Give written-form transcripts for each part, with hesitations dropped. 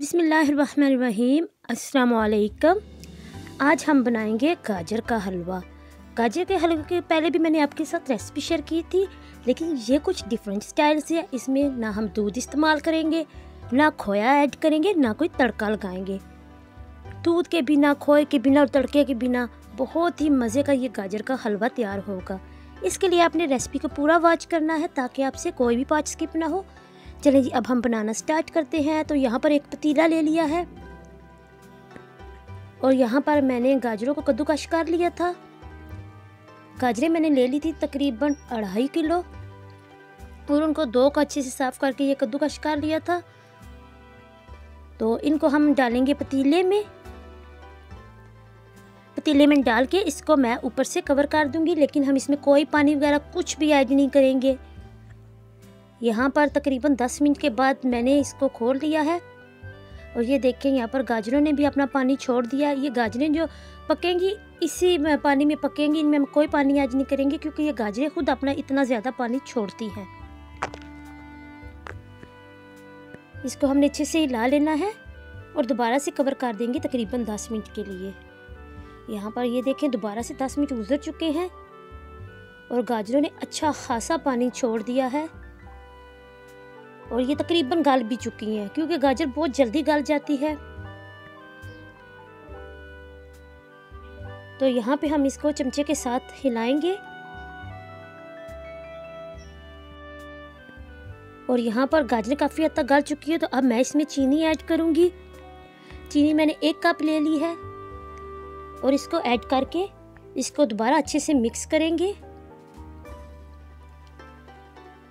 बिस्मिल्लाहिर्रहमानिर्रहीम। अस्सलाम वालेकुम। आज हम बनाएंगे गाजर का हलवा। गाजर के हलवे के पहले भी मैंने आपके साथ रेसिपी शेयर की थी, लेकिन ये कुछ डिफरेंट स्टाइल से है। इसमें ना हम दूध इस्तेमाल करेंगे, ना खोया ऐड करेंगे, ना कोई तड़का लगाएंगे। दूध के बिना, खोए के बिना और तड़के के बिना बहुत ही मज़े का ये गाजर का हलवा तैयार होगा। इसके लिए आपने रेसिपी को पूरा वॉच करना है ताकि आपसे कोई भी पार्ट स्किप ना हो। चलिए जी, अब हम बनाना स्टार्ट करते हैं। तो यहाँ पर एक पतीला ले लिया है और यहाँ पर मैंने गाजरों को कद्दूकस कर लिया था। गाजरें मैंने ले ली थी तकरीबन 2.5 किलो और उनको धो कर अच्छे से साफ करके ये कद्दूकस कर लिया था। तो इनको हम डालेंगे पतीले में। पतीले में डाल के इसको मैं ऊपर से कवर कर दूंगी, लेकिन हम इसमें कोई पानी वगैरह कुछ भी ऐड नहीं करेंगे। यहाँ पर तकरीबन 10 मिनट के बाद मैंने इसको खोल लिया है और ये देखें यहाँ पर गाजरों ने भी अपना पानी छोड़ दिया। ये गाजरें जो पकेंगी इसी पानी में पकेंगी, इनमें हम कोई पानी ऐड नहीं करेंगे क्योंकि ये गाजरें खुद अपना इतना ज़्यादा पानी छोड़ती हैं। इसको हमने अच्छे से हिला लेना है और दोबारा से कवर कर देंगे तकरीबन 10 मिनट के लिए। यहाँ पर ये देखें दोबारा से 10 मिनट गुजर चुके हैं और गाजरों ने अच्छा खासा पानी छोड़ दिया है और ये तकरीबन गल भी चुकी हैं क्योंकि गाजर बहुत जल्दी गल जाती है। तो यहाँ पे हम इसको चमचे के साथ हिलाएंगे और यहाँ पर गाजर काफ़ी हद तक गल चुकी है। तो अब मैं इसमें चीनी ऐड करूँगी। चीनी मैंने 1 कप ले ली है और इसको ऐड करके इसको दोबारा अच्छे से मिक्स करेंगे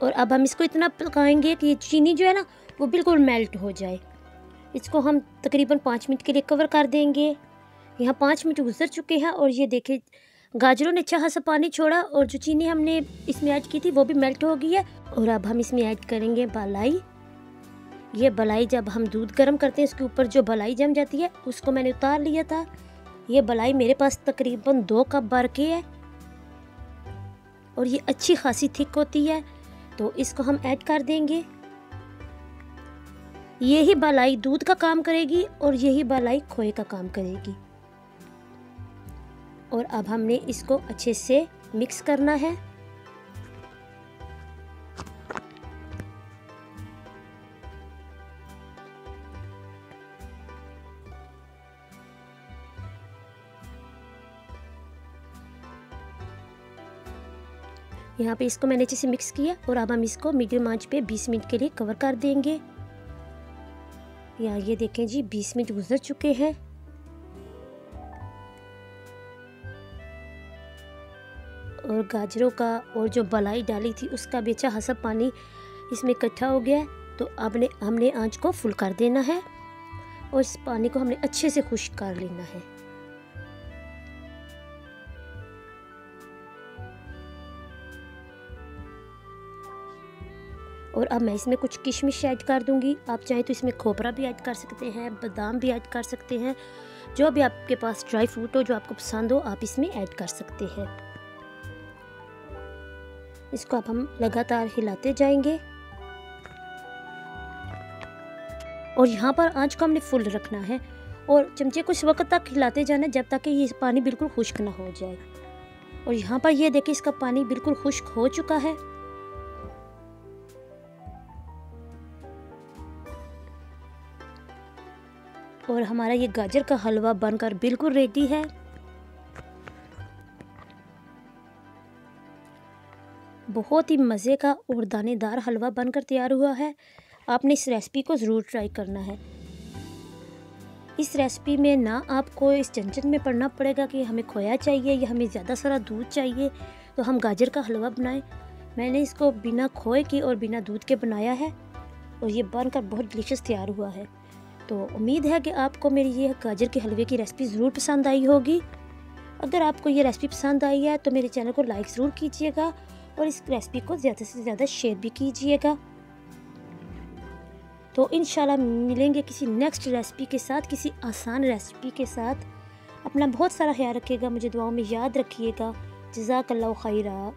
और अब हम इसको इतना पकाएंगे कि ये चीनी जो है ना वो बिल्कुल मेल्ट हो जाए। इसको हम तकरीबन 5 मिनट के लिए कवर कर देंगे। यहाँ 5 मिनट गुजर चुके हैं और ये देखिए गाजरों ने अच्छा खासा पानी छोड़ा और जो चीनी हमने इसमें ऐड की थी वो भी मेल्ट हो गई है। और अब हम इसमें ऐड करेंगे बलाई। ये बलाई जब हम दूध गर्म करते हैं उसके ऊपर जो बलाई जम जाती है उसको मैंने उतार लिया था। ये बलाई मेरे पास तकरीबन 2 कप भर के है और ये अच्छी खासी थिक होती है, तो इसको हम ऐड कर देंगे। यही बलाई दूध का काम करेगी और यही बलाई खोए का काम करेगी। और अब हमने इसको अच्छे से मिक्स करना है। यहाँ पे इसको मैंने अच्छे से मिक्स किया और अब हम इसको मीडियम आंच पे 20 मिनट के लिए कवर कर देंगे। यहाँ ये देखें जी 20 मिनट गुजर चुके हैं और गाजरों का और जो बलाई डाली थी उसका भी अच्छा खासा पानी इसमें इकट्ठा हो गया है। तो अब हमने आंच को फुल कर देना है और इस पानी को हमने अच्छे से खुश्क कर लेना है। और अब मैं इसमें कुछ किशमिश ऐड कर दूंगी। आप चाहें तो इसमें खोपरा भी ऐड कर सकते हैं, बादाम भी ऐड कर सकते हैं। जो भी आपके पास ड्राई फ्रूट हो जो आपको पसंद हो आप इसमें ऐड कर सकते हैं। इसको अब हम लगातार हिलाते जाएंगे और यहाँ पर आंच को हमने फुल रखना है और चमचे को इस वक्त तक हिलाते जाना जब तक कि ये पानी बिल्कुल खुश्क ना हो जाए। और यहाँ पर ये देखिए इसका पानी बिल्कुल खुश्क हो चुका है। और हमारा ये गाजर का हलवा बनकर बिल्कुल रेडी है। बहुत ही मज़े का और दानेदार हलवा बनकर तैयार हुआ है। आपने इस रेसिपी को ज़रूर ट्राई करना है। इस रेसिपी में ना आपको इस झंझट में पड़ना पड़ेगा कि हमें खोया चाहिए या हमें ज़्यादा सारा दूध चाहिए तो हम गाजर का हलवा बनाएं। मैंने इसको बिना खोए के और बिना दूध के बनाया है और ये बनकर बहुत डिलीशियस तैयार हुआ है। तो उम्मीद है कि आपको मेरी ये गाजर के हलवे की रेसिपी ज़रूर पसंद आई होगी। अगर आपको ये रेसिपी पसंद आई है तो मेरे चैनल को लाइक ज़रूर कीजिएगा और इस रेसिपी को ज़्यादा से ज़्यादा शेयर भी कीजिएगा। तो इंशाल्लाह मिलेंगे किसी नेक्स्ट रेसिपी के साथ, किसी आसान रेसिपी के साथ। अपना बहुत सारा ख्याल रखिएगा, मुझे दुआओं में याद रखिएगा। जज़ाकल्लाहु खैरा।